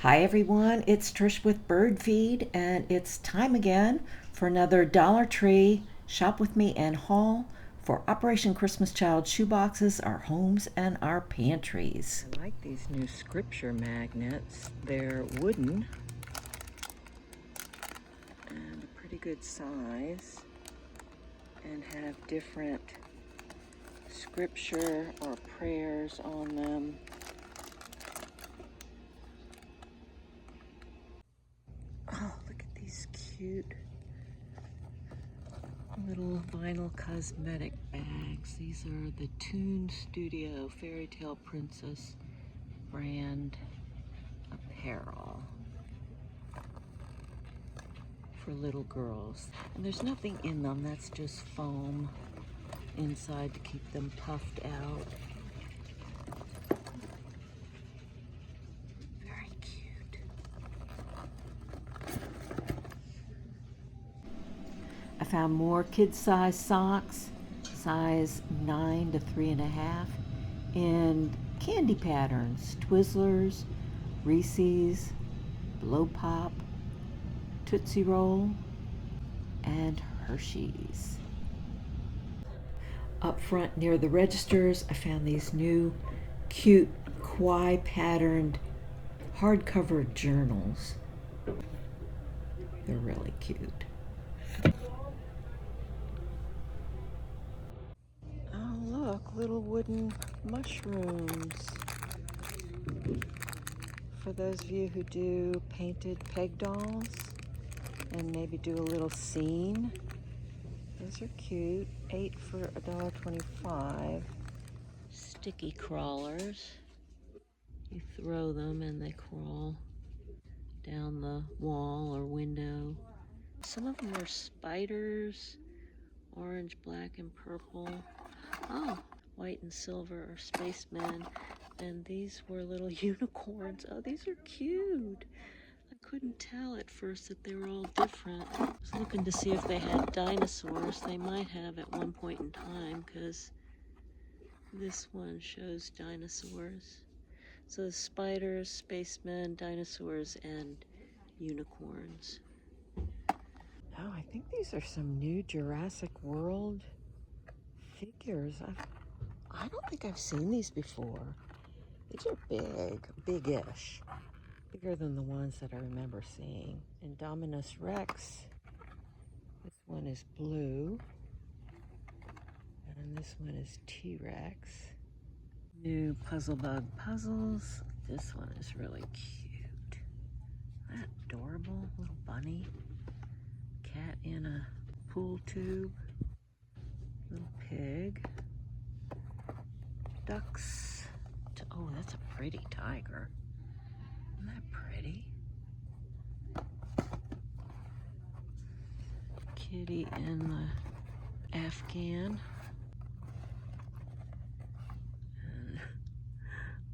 Hi everyone, it's Trish with ByrdFeed, and it's time again for another Dollar Tree Shop With Me and haul for Operation Christmas Child shoeboxes, our homes, and our pantries. I like these new scripture magnets. They're wooden and a pretty good size and have different scripture or prayers on them. Oh, look at these cute little vinyl cosmetic bags. These are the Toon Studio Fairy Tale Princess brand apparel for little girls. And there's nothing in them, that's just foam inside to keep them puffed out. Very cute. I found more kid-size socks, size 9 to 3.5, in candy patterns, Twizzlers, Reese's, Blow Pop, Tootsie Roll, and Hershey's. Up front near the registers, I found these new cute Kwai patterned hardcover journals. They're really cute. Oh, look, little wooden mushrooms. For those of you who do painted peg dolls and maybe do a little scene, those are cute. 8 for $1.25. Sticky crawlers. You throw them and they crawl down the wall or window. Some of them are spiders, orange, black, and purple. Oh, white and silver are spacemen. And these were little unicorns. Oh, these are cute. I couldn't tell at first that they were all different. I was looking to see if they had dinosaurs. They might have at one point in time, because this one shows dinosaurs. So spiders, spacemen, dinosaurs, and unicorns. Oh, I think these are some new Jurassic World figures. I don't think I've seen these before. These are big, big-ish. Bigger than the ones that I remember seeing. Indominus Rex. This one is blue. And this one is T-Rex. New Puzzle Bug puzzles. This one is really cute. Isn't that adorable? Little bunny. Cat in a pool tube. Little pig. Ducks. Oh, that's a pretty tiger. Isn't that pretty? Kitty in the Afghan. And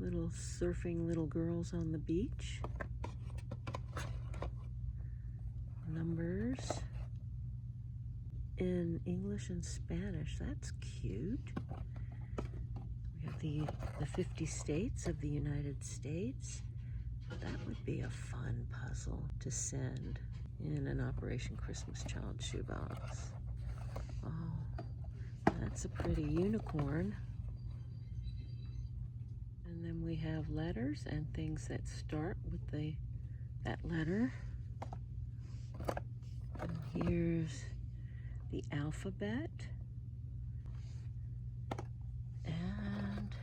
little surfing little girls on the beach. Numbers in English and Spanish. That's cute. We have the 50 states of the United States. That would be a fun puzzle to send in an Operation Christmas Child shoebox. Oh, that's a pretty unicorn. And then we have letters and things that start with that letter. And here's the alphabet. And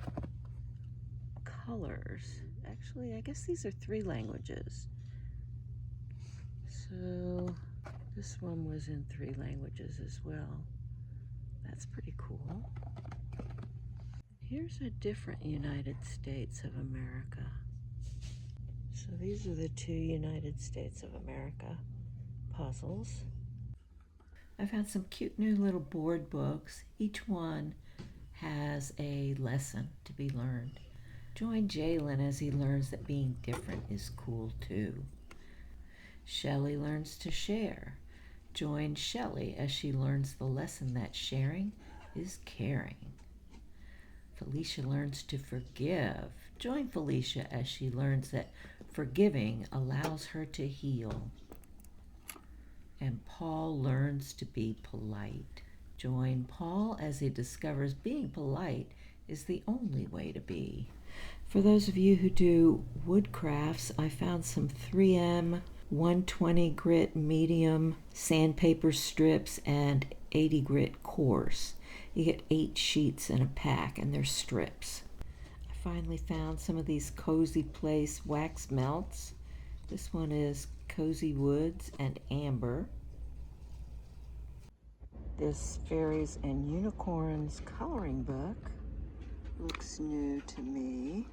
colors. Actually, I guess these are 3 languages. So this one was in 3 languages as well. That's pretty cool. Here's a different United States of America. So these are the 2 United States of America puzzles. I found some cute new little board books. Each one has a lesson to be learned. Join Jalen as he learns that being different is cool too. Shelley learns to share. Join Shelley as she learns the lesson that sharing is caring. Felicia learns to forgive. Join Felicia as she learns that Forgiving allows her to heal. And Paul learns to be polite. Join Paul as he discovers being polite is the only way to be. For those of you who do wood crafts, I found some 3M 120 grit medium sandpaper strips and 80 grit coarse. You get 8 sheets in a pack and they're strips. I finally found some of these Cozy Place wax melts. This one is Cozy Woods and Amber. This Fairies and Unicorns coloring book looks new to me,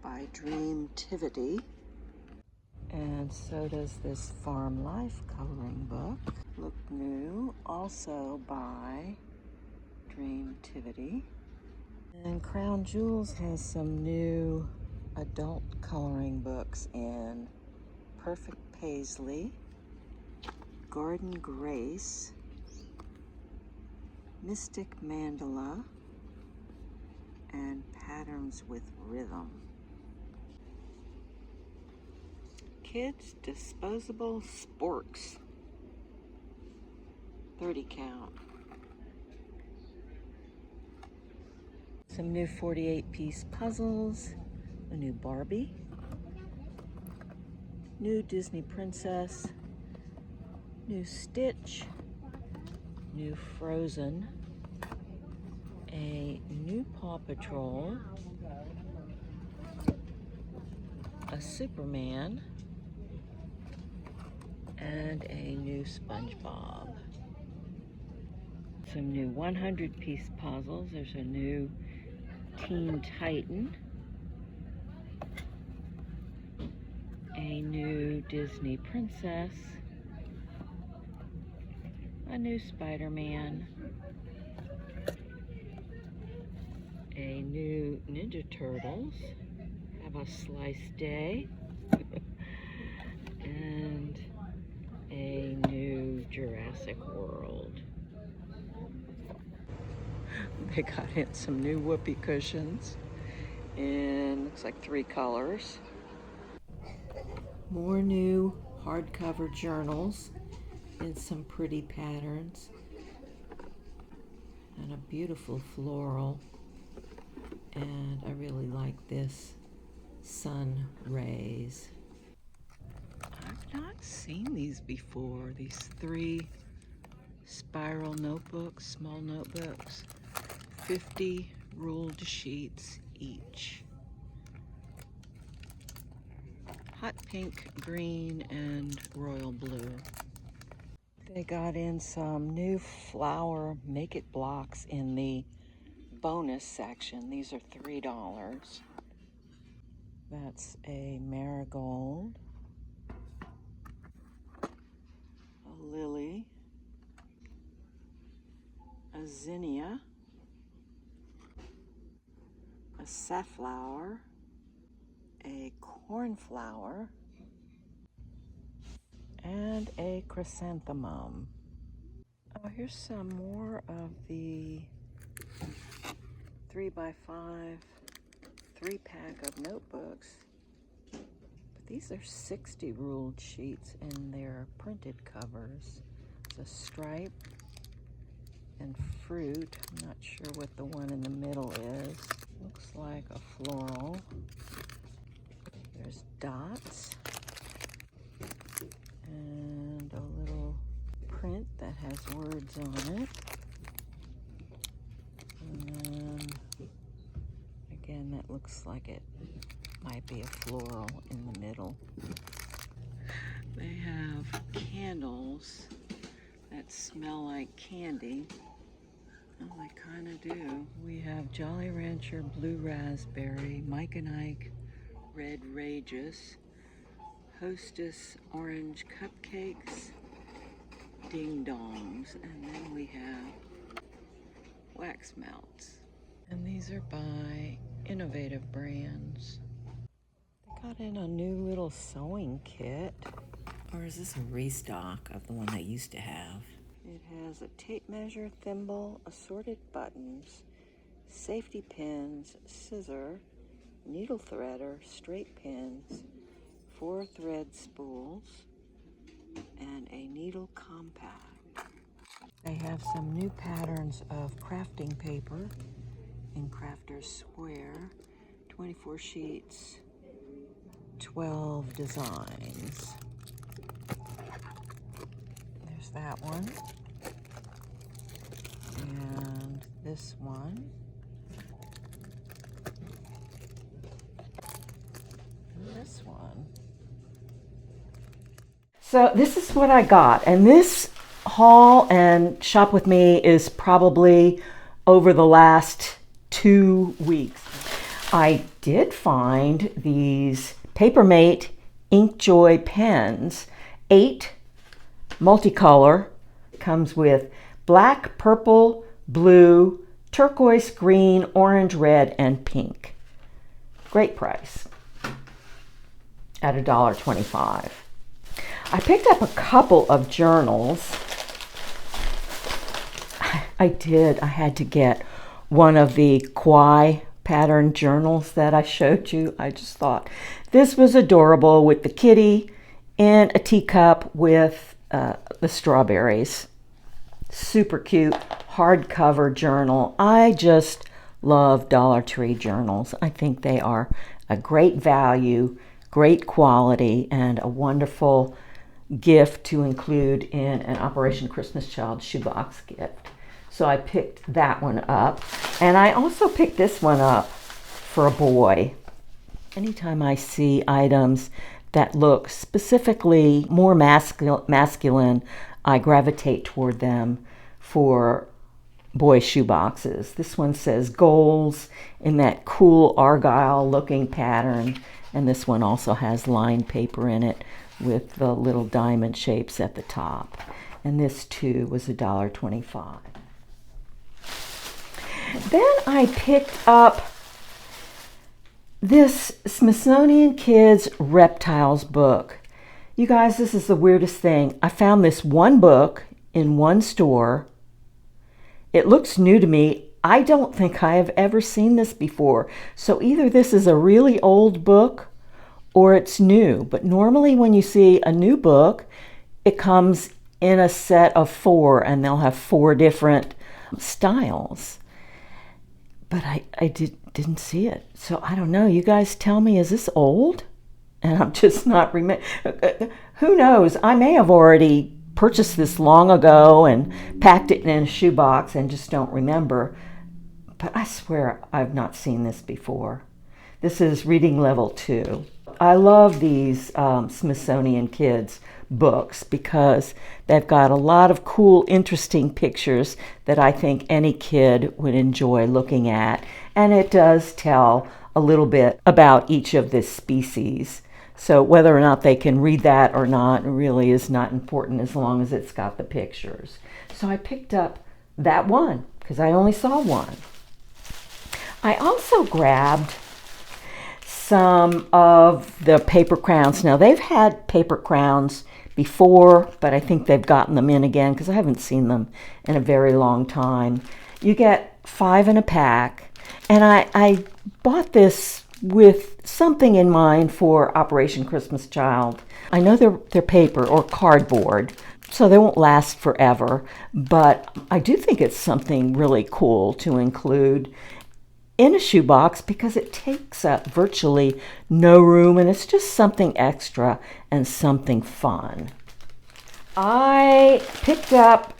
by Dreamtivity. And so does this Farm Life coloring book. Look new, also by Dreamtivity. And Crown Jewels has some new adult coloring books in Perfect Paisley, Garden Grace, Mystic Mandala, and Patterns with Rhythm. Kids Disposable Sporks, 30 count. Some new 48-piece puzzles, a new Barbie, new Disney Princess, new Stitch, new Frozen, a new Paw Patrol, a Superman, and a new SpongeBob. Some new 100-piece puzzles. There's a new Teen Titan, a new Disney Princess, a new Spider-Man, a new Ninja Turtles, have a slice day, and a new Jurassic World. They got in some new whoopee cushions in, looks like 3 colors. More new hardcover journals in some pretty patterns. And a beautiful floral. And I really like this sun rays. I've not seen these before, these 3 spiral notebooks, small notebooks, 50 ruled sheets each. Hot pink, green, and royal blue. They got in some new flower make it blocks in the bonus section. These are $3. That's a marigold, a lily, a zinnia, a safflower, a cornflower, and a chrysanthemum. Oh, here's some more of the 3x5 3-pack of notebooks. But these are 60 ruled sheets and they're printed covers. It's a stripe and fruit. I'm not sure what the one in the middle is. Looks like a floral. There's dots and a little print that has words on it. And then again, that looks like it might be a floral in the middle. They have candles that smell like candy. Oh, they kind of do. We have Jolly Rancher Blue Raspberry, Mike and Ike Red Rageous, Hostess Orange Cupcakes, Ding Dongs, and then we have wax melts. And these are by Innovative Brands. They got in a new little sewing kit. Or is this a restock of the one they used to have? It has a tape measure, thimble, assorted buttons, safety pins, scissor, needle threader, straight pins, 4 thread spools, and a needle compact. They have some new patterns of crafting paper in Crafter's Square. 24 sheets, 12 designs. There's that one. And this one. And this one. So this is what I got. And this haul and shop with me is probably over the last 2 weeks. I did find these Papermate Inkjoy pens, 8 multicolor. It comes with black, purple, blue, turquoise, green, orange, red, and pink. Great price at $1.25. I picked up a couple of journals. I had to get one of the Kwai pattern journals that I showed you. I just thought this was adorable with the kitty in a teacup with the strawberries. Super cute hardcover journal. I just love Dollar Tree journals. I think they are a great value, great quality, and a wonderful gift to include in an Operation Christmas Child shoebox gift. So I picked that one up. And I also picked this one up for a boy. Anytime I see items that look specifically more masculine, I gravitate toward them for boy shoeboxes. This one says goals in that cool argyle looking pattern. And this one also has lined paper in it with the little diamond shapes at the top. And this too was $1.25. Then I picked up this Smithsonian Kids Reptiles book. You guys, this is the weirdest thing. I found this one book in one store. It looks new to me. I don't think I have ever seen this before. So either this is a really old book or it's new. But normally when you see a new book, it comes in a set of 4 and they'll have 4 different styles. But I didn't see it. So I don't know. You guys tell me, is this old? And I'm just not who knows? I may have already purchased this long ago and packed it in a shoebox and just don't remember. But I swear I've not seen this before. This is reading level 2. I love these Smithsonian Kids books because they've got a lot of cool, interesting pictures that I think any kid would enjoy looking at. And it does tell a little bit about each of the species. So whether or not they can read that or not really is not important as long as it's got the pictures. So I picked up that one because I only saw one. I also grabbed some of the paper crowns. Now they've had paper crowns before, but I think they've gotten them in again because I haven't seen them in a very long time. You get 5 in a pack, and I bought this with something in mind for Operation Christmas Child. I know they're paper or cardboard, so they won't last forever, but I do think it's something really cool to include in a shoebox because it takes up virtually no room and it's just something extra and something fun. I picked up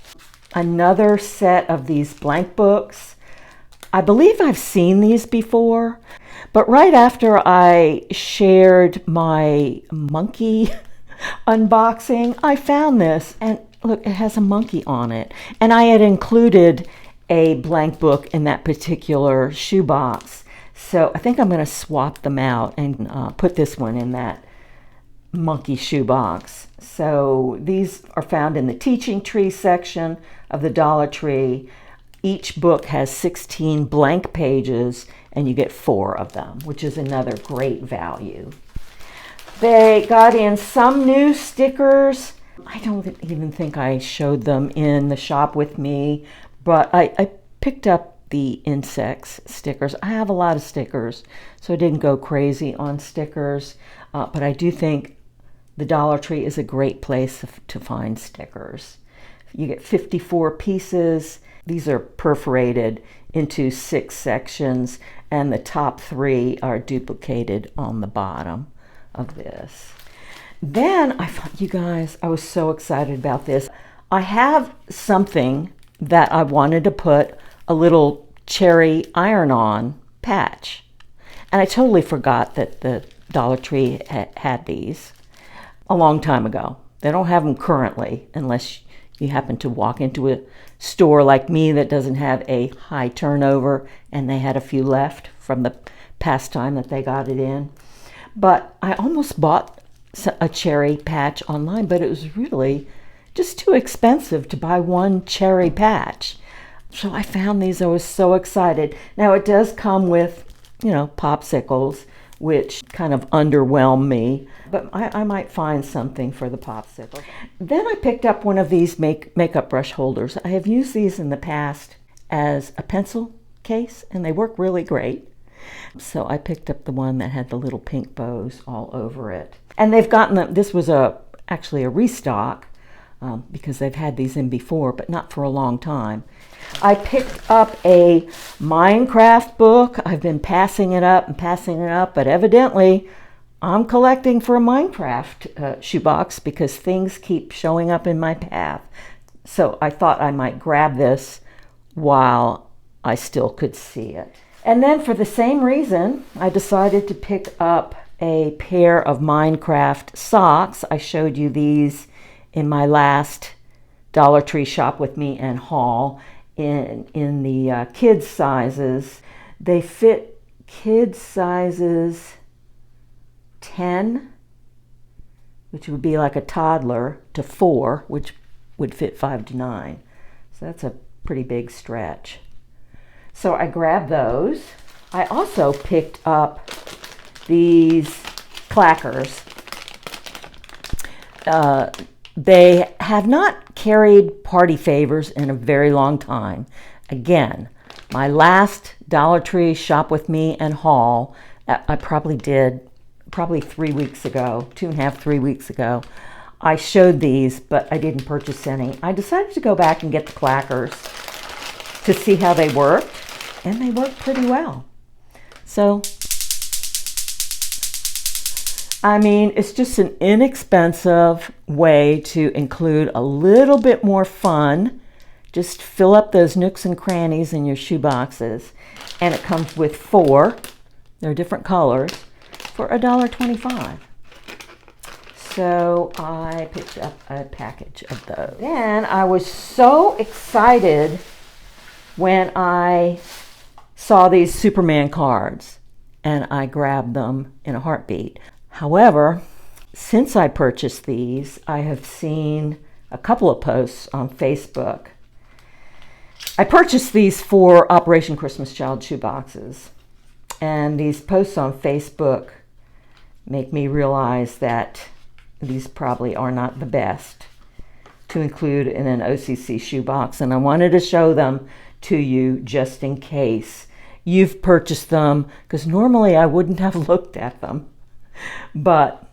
another set of these blank books. I believe I've seen these before, but right after I shared my monkey unboxing, I found this and look, it has a monkey on it. And I had included a blank book in that particular shoebox. So I think I'm going to swap them out and put this one in that monkey shoebox. So these are found in the Teaching Tree section of the Dollar Tree. Each book has 16 blank pages and you get 4 of them, which is another great value. They got in some new stickers. I don't even think I showed them in the shop with me, but I picked up the insects stickers. I have a lot of stickers, so I didn't go crazy on stickers, but I do think the Dollar Tree is a great place to find stickers. You get 54 pieces. These are perforated into 6 sections, and the top 3 are duplicated on the bottom of this. Then I thought, you guys, I was so excited about this. I have something that I wanted to put a little cherry iron-on patch, and I totally forgot that the Dollar Tree had these a long time ago. They don't have them currently unless you happen to walk into a store like me that doesn't have a high turnover and they had a few left from the past time that they got it in. But I almost bought a cherry patch online, but it was really just too expensive to buy one cherry patch. So I found these. I was so excited. Now it does come with, popsicles, which kind of underwhelm me, but I might find something for the popsicle. Then I picked up one of these makeup brush holders. I have used these in the past as a pencil case, and they work really great. So I picked up the one that had the little pink bows all over it. And they've gotten them, this was actually a restock, because they've had these in before, but not for a long time. I picked up a Minecraft book. I've been passing it up, but evidently I'm collecting for a Minecraft shoebox because things keep showing up in my path. So I thought I might grab this while I still could see it. And then for the same reason, I decided to pick up a pair of Minecraft socks. I showed you these in my last Dollar Tree Shop With Me and haul in the kids sizes. They fit kids sizes 10, which would be like a toddler, to 4, which would fit 5 to 9. So that's a pretty big stretch. So I grabbed those. I also picked up these clackers. They have not carried party favors in a very long time. Again, my last Dollar Tree Shop With Me and haul, I probably did 3 weeks ago, 2.5, 3 weeks ago. I showed these, but I didn't purchase any. I decided to go back and get the clackers to see how they worked, and they work pretty well. So, I mean, it's just an inexpensive way to include a little bit more fun. Just fill up those nooks and crannies in your shoe boxes. And it comes with 4, they're different colors, for $1.25. So I picked up a package of those. Then I was so excited when I saw these Superman cards, and I grabbed them in a heartbeat. However, since I purchased these, I have seen a couple of posts on Facebook. I purchased these for Operation Christmas Child shoeboxes, and these posts on Facebook make me realize that these probably are not the best to include in an OCC shoebox, and I wanted to show them to you just in case you've purchased them, because normally I wouldn't have looked at them. But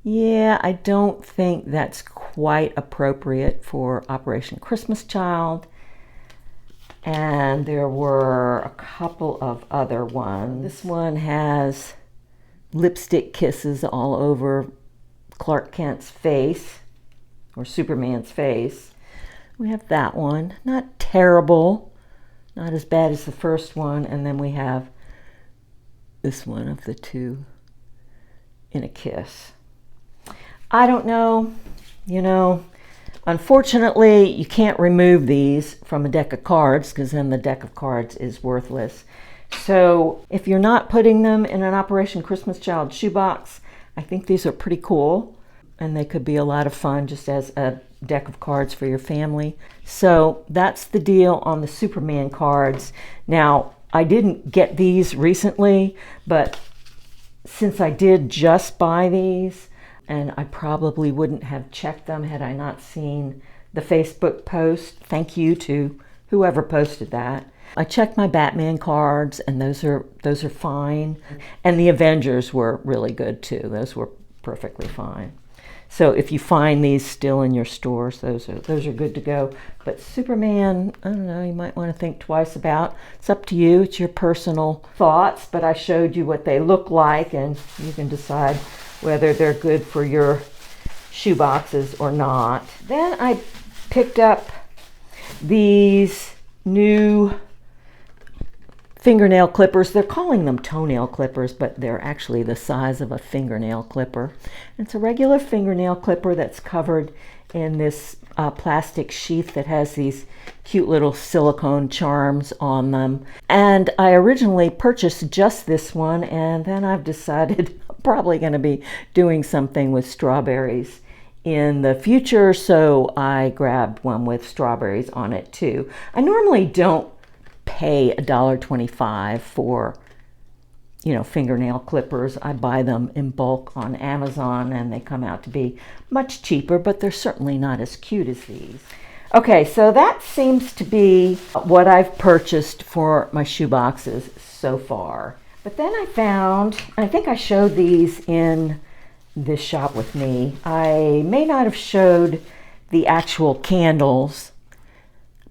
yeah, I don't think that's quite appropriate for Operation Christmas Child. And there were a couple of other ones. This one has lipstick kisses all over Clark Kent's face, or Superman's face. We have that one. Not terrible, not as bad as the first one. And then we have this one of the two in a kiss. I don't know, unfortunately you can't remove these from a deck of cards, because then the deck of cards is worthless. So if you're not putting them in an Operation Christmas Child shoebox, I think these are pretty cool, and they could be a lot of fun just as a deck of cards for your family. So that's the deal on the Superman cards. Now, I didn't get these recently, but since I did just buy these, and I probably wouldn't have checked them had I not seen the Facebook post. Thank you to whoever posted that. I checked my Batman cards, and those are fine. And the Avengers were really good too. Those were perfectly fine. So if you find these still in your stores, those are good to go. But Superman, I don't know, you might want to think twice about. It's up to you. It's your personal thoughts, but I showed you what they look like, and you can decide whether they're good for your shoe boxes or not. Then I picked up these new fingernail clippers. They're calling them toenail clippers, but they're actually the size of a fingernail clipper. It's a regular fingernail clipper that's covered in this plastic sheath that has these cute little silicone charms on them. And I originally purchased just this one, and then I've decided I'm probably going to be doing something with strawberries in the future, so I grabbed one with strawberries on it too. I normally don't pay $1.25 for, fingernail clippers. I buy them in bulk on Amazon, and they come out to be much cheaper, but they're certainly not as cute as these. Okay, so that seems to be what I've purchased for my shoe boxes so far. But then I found, I think I showed these in this shop with me. I may not have showed the actual candles,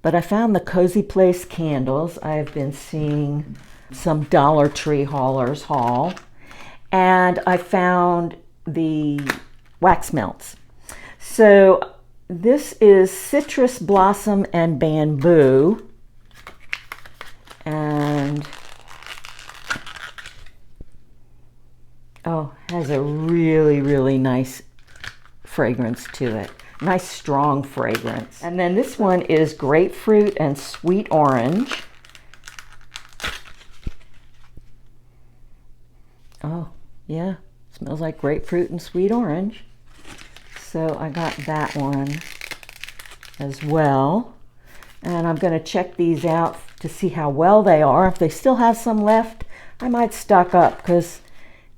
but I found the Cozy Place candles. I've been seeing some Dollar Tree haulers haul. And I found the wax melts. So this is citrus blossom and bamboo. And has a really, really nice fragrance to it. Nice strong fragrance. And then this one is grapefruit and sweet orange. Oh, yeah, smells like grapefruit and sweet orange. So I got that one as well. And I'm going to check these out to see how well they are. If they still have some left, I might stock up, because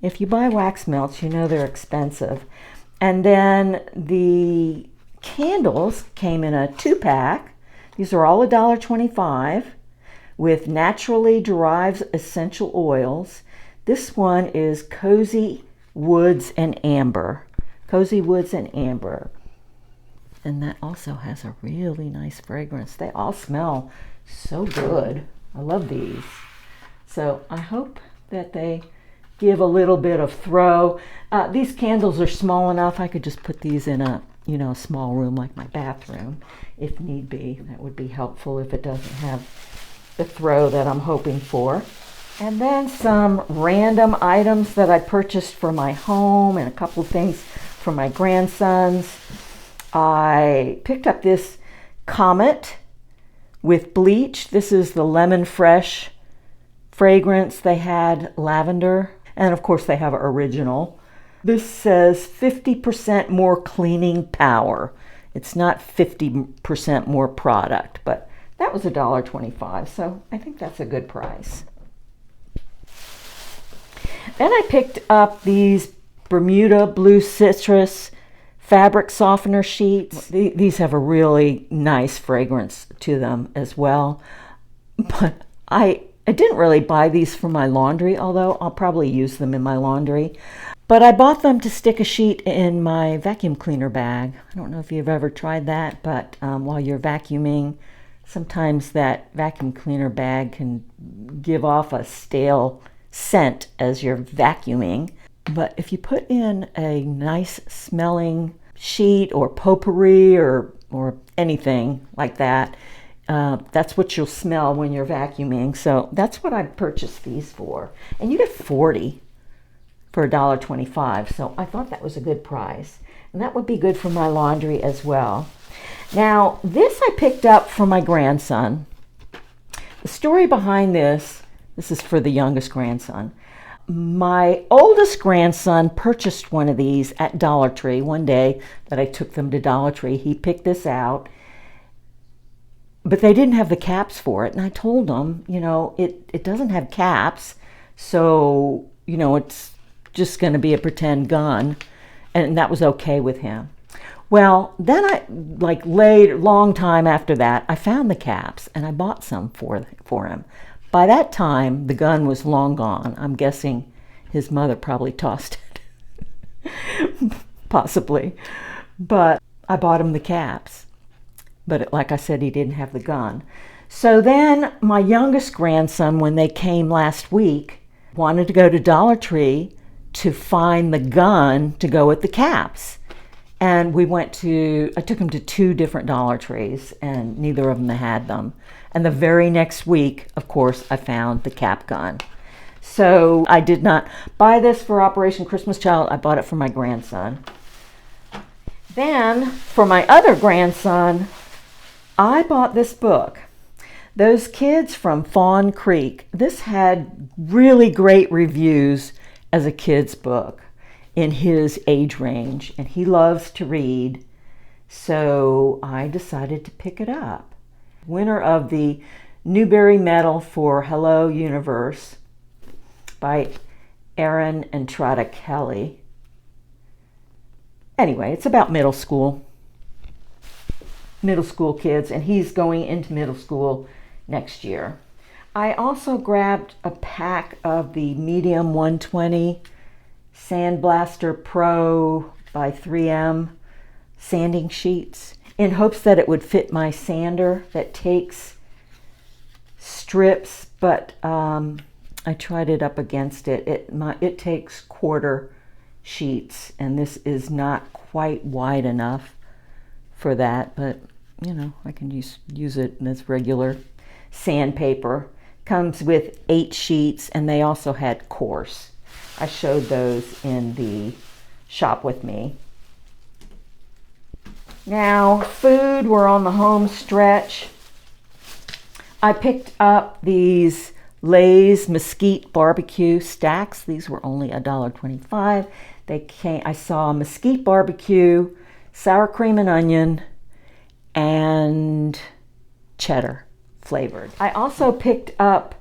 if you buy wax melts, they're expensive. And then the candles came in a 2-pack. These are all $1.25 with naturally derived essential oils. This one is Cozy Woods and Amber. Cozy Woods and Amber. And that also has a really nice fragrance. They all smell so good. I love these. So I hope that they give a little bit of throw. These candles are small enough. I could just put these in a small room like my bathroom if need be. That would be helpful if it doesn't have the throw that I'm hoping for. And then some random items that I purchased for my home and a couple of things for my grandsons. I picked up this Comet with bleach. This is the Lemon Fresh fragrance. They had lavender, and of course they have original. This says 50% more cleaning power. It's not 50% more product, but that was $1.25, so I think that's a good price. Then I picked up these Bermuda Blue Citrus fabric softener sheets. These have a really nice fragrance to them as well, but I didn't really buy these for my laundry, although I'll probably use them in my laundry. But I bought them to stick a sheet in my vacuum cleaner bag. I don't know if you've ever tried that, but while you're vacuuming, sometimes that vacuum cleaner bag can give off a stale scent as you're vacuuming. But if you put in a nice smelling sheet or potpourri or anything like that, that's what you'll smell when you're vacuuming. So that's what I purchased these for. And you get 40 for $1.25. So I thought that was a good price. And that would be good for my laundry as well. Now, this I picked up for my grandson. The story behind this is for the youngest grandson. My oldest grandson purchased one of these at Dollar Tree one day that I took them to Dollar Tree. He picked this out, but they didn't have the caps for it. And I told him, it doesn't have caps, so, it's just going to be a pretend gun. And that was okay with him. Well, then like long time after that, I found the caps and I bought some for him. By that time, the gun was long gone. I'm guessing his mother probably tossed it, possibly. But I bought him the caps. But like I said, he didn't have the gun. So then my youngest grandson, when they came last week, wanted to go to Dollar Tree to find the gun to go with the caps. And I took him to 2 different Dollar Trees, and neither of them had them. And the very next week, of course, I found the cap gun. So I did not buy this for Operation Christmas Child. I bought it for my grandson. Then, for my other grandson, I bought this book. Those Kids from Fawn Creek. This had really great reviews as a kid's book in his age range, and he loves to read, so I decided to pick it up. Winner of the Newbery Medal for Hello Universe by Erin and Trada Kelly. Anyway, it's about middle school kids, and he's going into middle school next year. I also grabbed a pack of the Medium 120 Sandblaster Pro by 3M sanding sheets in hopes that it would fit my sander that takes strips, but I tried it up against it. It takes quarter sheets, and this is not quite wide enough for that, but you know, I can use it as regular sandpaper. Comes with 8 sheets, and they also had coarse. I showed those in the shop with me. Now, food, we're on the home stretch. I picked up these Lay's Mesquite Barbecue stacks. These were only $1.25. I saw Mesquite Barbecue, sour cream and onion, and cheddar flavored. I also picked up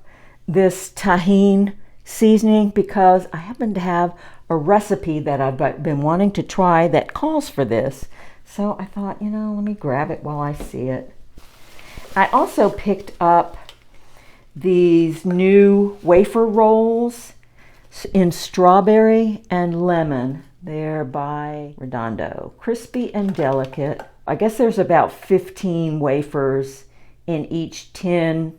this tahine seasoning because I happen to have a recipe that I've been wanting to try that calls for this. So I thought, you know, let me grab it while I see it. I also picked up these new wafer rolls in strawberry and lemon. They're by Redondo. Crispy and delicate. I guess there's about 15 wafers in each tin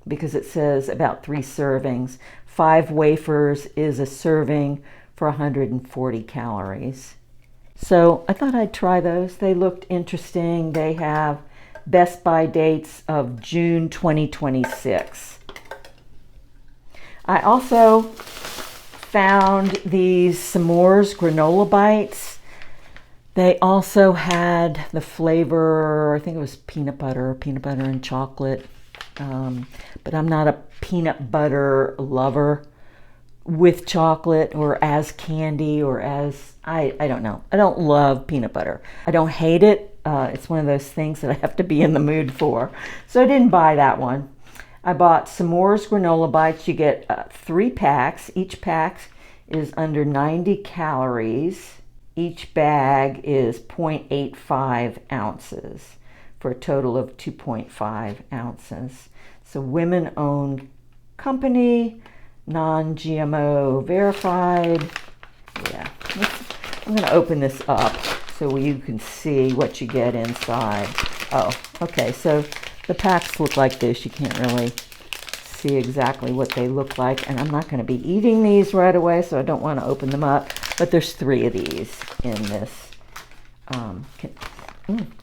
because it says about 3 servings. 5 wafers is a serving for 140 calories. So I thought I'd try those. They looked interesting. They have Best By dates of June 2026. I also found these s'mores granola bites. They also had the flavor, I think it was peanut butter and chocolate. But I'm not a peanut butter lover with chocolate or as candy or as, I don't know. I don't love peanut butter. I don't hate it. It's one of those things that I have to be in the mood for. So I didn't buy that one. I bought s'mores granola bites. You get 3 packs. Each pack is under 90 calories. Each bag is 0.85 ounces for a total of 2.5 ounces. It's a women-owned company, non-GMO verified. Yeah, I'm going to open this up so you can see what you get inside. Oh, okay, so the packs look like this. You can't really see exactly what they look like, and I'm not going to be eating these right away, so I don't want to open them up, but there's 3 of these in this.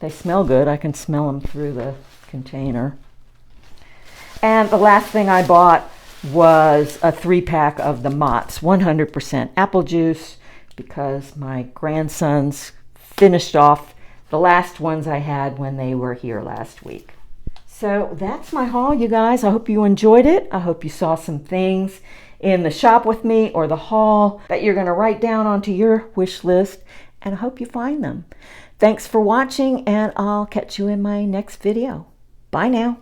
They smell good. I can smell them through the container. And the last thing I bought was a 3-pack of the Mott's 100% apple juice because my grandsons finished off the last ones I had when they were here last week. So that's my haul, you guys. I hope you enjoyed it. I hope you saw some things in the shop with me or the haul that you're going to write down onto your wish list, and I hope you find them. Thanks for watching, and I'll catch you in my next video. Bye now.